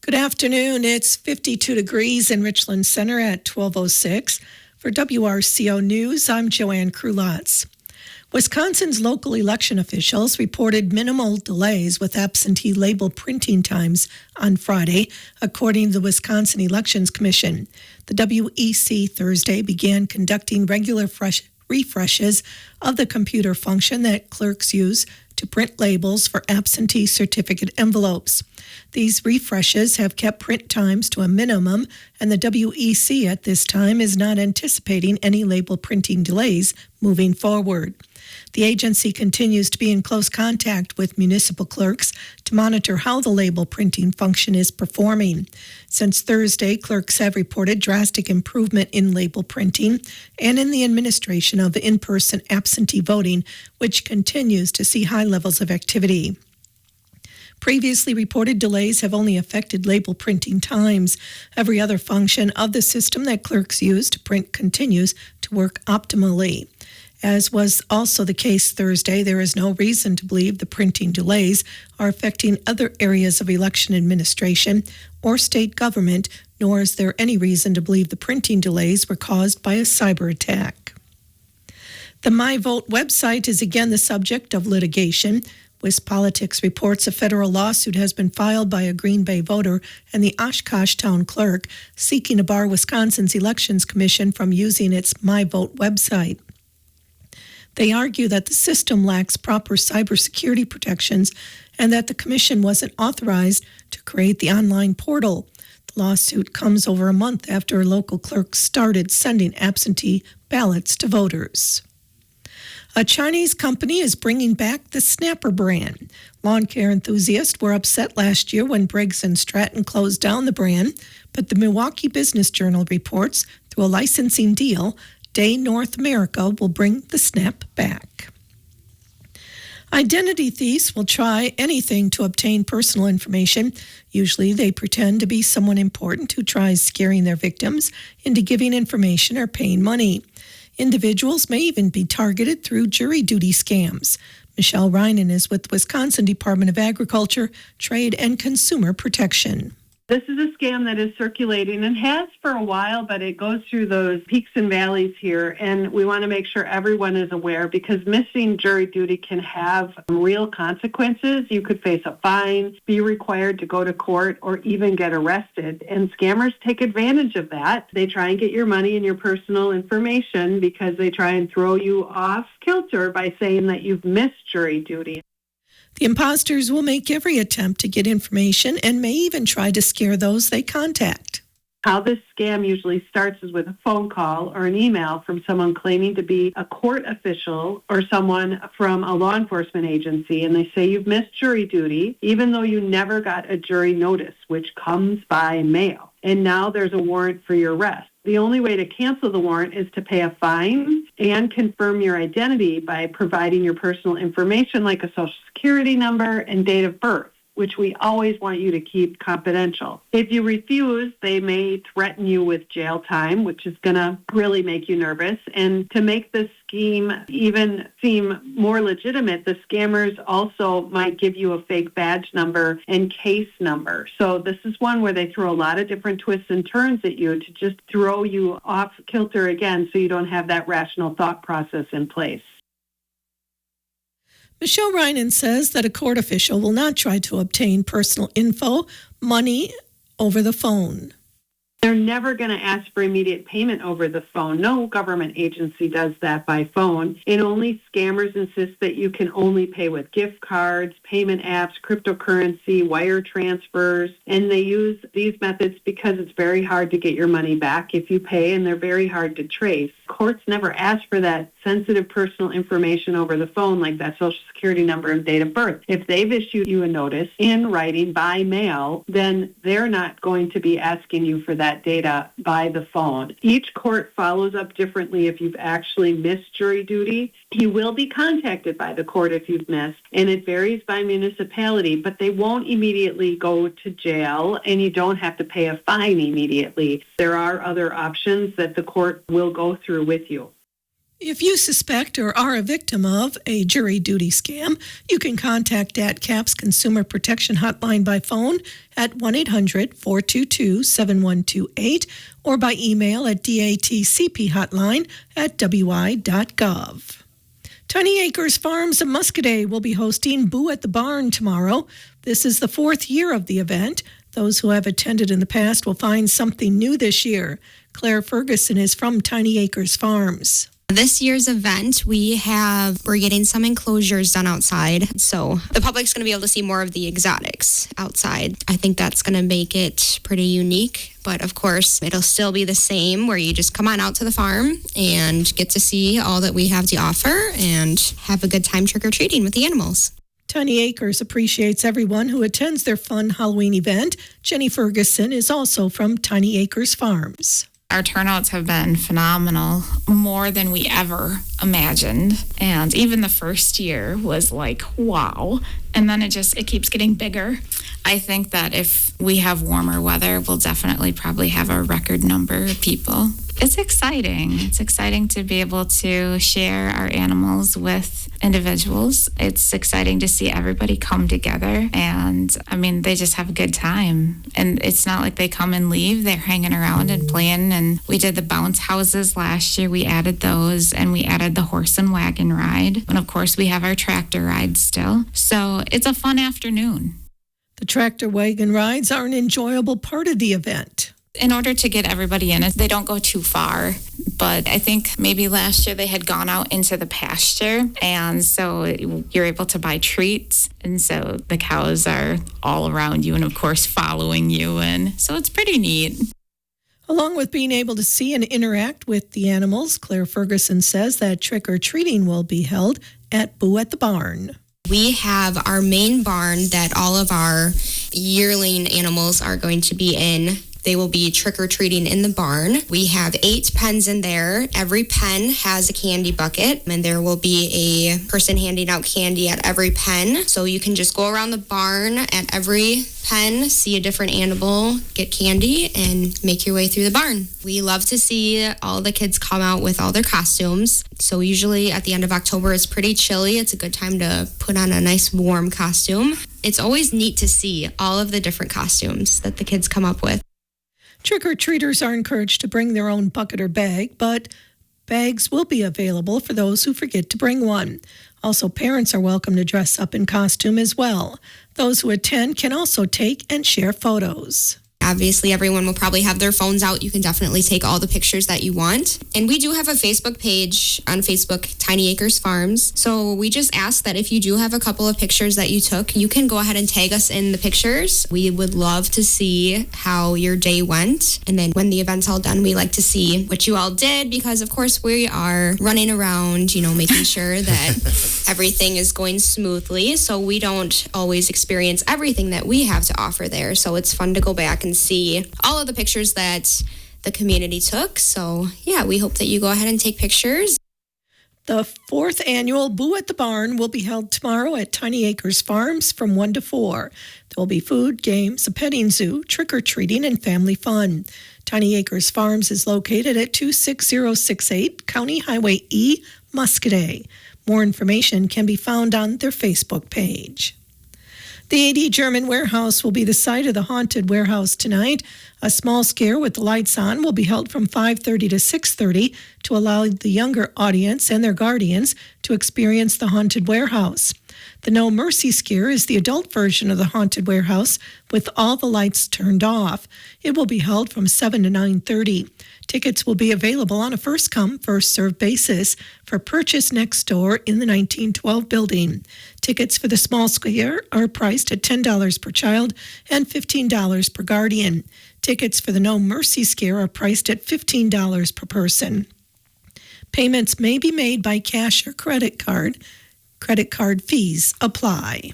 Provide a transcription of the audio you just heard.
Good afternoon. It's 52 degrees in Richland Center at 12:06. For WRCO News, I'm Joanne Krulotz. Wisconsin's local election officials reported minimal delays with absentee label printing times on Friday, according to the Wisconsin Elections Commission. The WEC Thursday began conducting regular refreshes of the computer function that clerks use to print labels for absentee certificate envelopes. These refreshes have kept print times to a minimum, and the WEC at this time is not anticipating any label printing delays moving forward. The agency continues to be in close contact with municipal clerks to monitor how the label printing function is performing. Since Thursday, clerks have reported drastic improvement in label printing and in the administration of in-person absentee voting, which continues to see high levels of activity. Previously reported delays have only affected label printing times. Every other function of the system that clerks use to print continues to work optimally. As was also the case Thursday, there is no reason to believe the printing delays are affecting other areas of election administration or state government, nor is there any reason to believe the printing delays were caused by a cyber attack. The MyVote website is again the subject of litigation. WisPolitics reports a federal lawsuit has been filed by a Green Bay voter and the Oshkosh town clerk seeking to bar Wisconsin's Elections Commission from using its MyVote website. They argue that the system lacks proper cybersecurity protections and that the commission wasn't authorized to create the online portal. The lawsuit comes over a month after local clerks started sending absentee ballots to voters. A Chinese company is bringing back the Snapper brand. Lawn care enthusiasts were upset last year when Briggs & Stratton closed down the brand, but the Milwaukee Business Journal reports through a licensing deal, Day North America will bring the Snap back. Identity thieves will try anything to obtain personal information. Usually they pretend to be someone important who tries scaring their victims into giving information or paying money. Individuals may even be targeted through jury duty scams. Michelle Reinen is with the Wisconsin Department of Agriculture, Trade, and Consumer Protection. This is a scam that is circulating and has for a while, but it goes through those peaks and valleys here, and we want to make sure everyone is aware because missing jury duty can have real consequences. You could face a fine, be required to go to court, or even get arrested, and scammers take advantage of that. They try and get your money and your personal information because they try and throw you off kilter by saying that you've missed jury duty. The imposters will make every attempt to get information and may even try to scare those they contact. How this scam usually starts is with a phone call or an email from someone claiming to be a court official or someone from a law enforcement agency, and they say you've missed jury duty, even though you never got a jury notice, which comes by mail. And now there's a warrant for your arrest. The only way to cancel the warrant is to pay a fine and confirm your identity by providing your personal information like a social security number and date of birth, which we always want you to keep confidential. If you refuse, they may threaten you with jail time, which is going to really make you nervous. And to make this scheme even seem more legitimate, the scammers also might give you a fake badge number and case number. So this is one where they throw a lot of different twists and turns at you to just throw you off kilter again so you don't have that rational thought process in place. Michelle Reinen says that a court official will not try to obtain personal info, money, over the phone. They're never going to ask for immediate payment over the phone. No government agency does that by phone. And only scammers insist that you can only pay with gift cards, payment apps, cryptocurrency, wire transfers. And they use these methods because it's very hard to get your money back if you pay, and they're very hard to trace. Courts never ask for that sensitive personal information over the phone like that social security number and date of birth. If they've issued you a notice in writing by mail, then they're not going to be asking you for that data by the phone. Each court follows up differently if you've actually missed jury duty. You will be contacted by the court if you've missed, and it varies by municipality, but they won't immediately go to jail, and you don't have to pay a fine immediately. There are other options that the court will go through with you. If you suspect or are a victim of a jury duty scam, you can contact DATCAP's Consumer Protection Hotline by phone at 1-800-422-7128 or by email at datcphotline@wi.gov. Tiny Acres Farms of Muscadet will be hosting Boo at the Barn tomorrow. This is the 4th year of the event. Those who have attended in the past will find something new this year. Claire Ferguson is from Tiny Acres Farms. This year's event, we're getting some enclosures done outside, so the public's going to be able to see more of the exotics outside. I think that's going to make it pretty unique, but of course, it'll still be the same where you just come on out to the farm and get to see all that we have to offer and have a good time trick-or-treating with the animals. Tiny Acres appreciates everyone who attends their fun Halloween event. Jenny Ferguson is also from Tiny Acres Farms. Our turnouts have been phenomenal, more than we ever imagined. And even the first year was like, wow. And then it keeps getting bigger. I think that if we have warmer weather, we'll definitely probably have a record number of people. It's exciting. It's exciting to be able to share our animals with individuals. It's exciting to see everybody come together. And they just have a good time. And it's not like they come and leave. They're hanging around and playing. And we did the bounce houses last year. We added those, and we added the horse and wagon ride. And of course, we have our tractor ride still. So it's a fun afternoon. The tractor wagon rides are an enjoyable part of the event. In order to get everybody in, they don't go too far. But I think maybe last year they had gone out into the pasture, and so you're able to buy treats. And so the cows are all around you and, of course, following you. And so it's pretty neat. Along with being able to see and interact with the animals, Claire Ferguson says that trick-or-treating will be held at Boo at the Barn. We have our main barn that all of our yearling animals are going to be in. They will be trick-or-treating in the barn. We have 8 pens in there. Every pen has a candy bucket, and there will be a person handing out candy at every pen. So you can just go around the barn at every pen, see a different animal, get candy, and make your way through the barn. We love to see all the kids come out with all their costumes. So usually at the end of October, it's pretty chilly. It's a good time to put on a nice warm costume. It's always neat to see all of the different costumes that the kids come up with. Trick-or-treaters are encouraged to bring their own bucket or bag, but bags will be available for those who forget to bring one. Also, parents are welcome to dress up in costume as well. Those who attend can also take and share photos. Obviously, everyone will probably have their phones out. You can definitely take all the pictures that you want. And we do have a Facebook page on Facebook, Tiny Acres Farms. So we just ask that if you do have a couple of pictures that you took, you can go ahead and tag us in the pictures. We would love to see how your day went. And then when the event's all done, we like to see what you all did because, of course, we are running around, making sure that everything is going smoothly. So we don't always experience everything that we have to offer there. So it's fun to go back and see all of the pictures that the community took. So, we hope that you go ahead and take pictures. The 4th annual Boo at the Barn will be held tomorrow at Tiny Acres Farms from 1 to 4. There will be food, games, a petting zoo, trick-or-treating, and family fun. Tiny Acres Farms is located at 26068 County Highway E, Muscadet. More information can be found on their Facebook page. The AD German Warehouse will be the site of the haunted warehouse tonight. A small scare with the lights on will be held from 5:30 to 6:30 to allow the younger audience and their guardians to experience the haunted warehouse. The No Mercy Scare is the adult version of the haunted warehouse with all the lights turned off. It will be held from 7 to 9:30. Tickets will be available on a first-come, first-served basis for purchase next door in the 1912 building. Tickets for the small scare are priced at $10 per child and $15 per guardian. Tickets for the No Mercy Scare are priced at $15 per person. Payments may be made by cash or credit card. Credit card fees apply.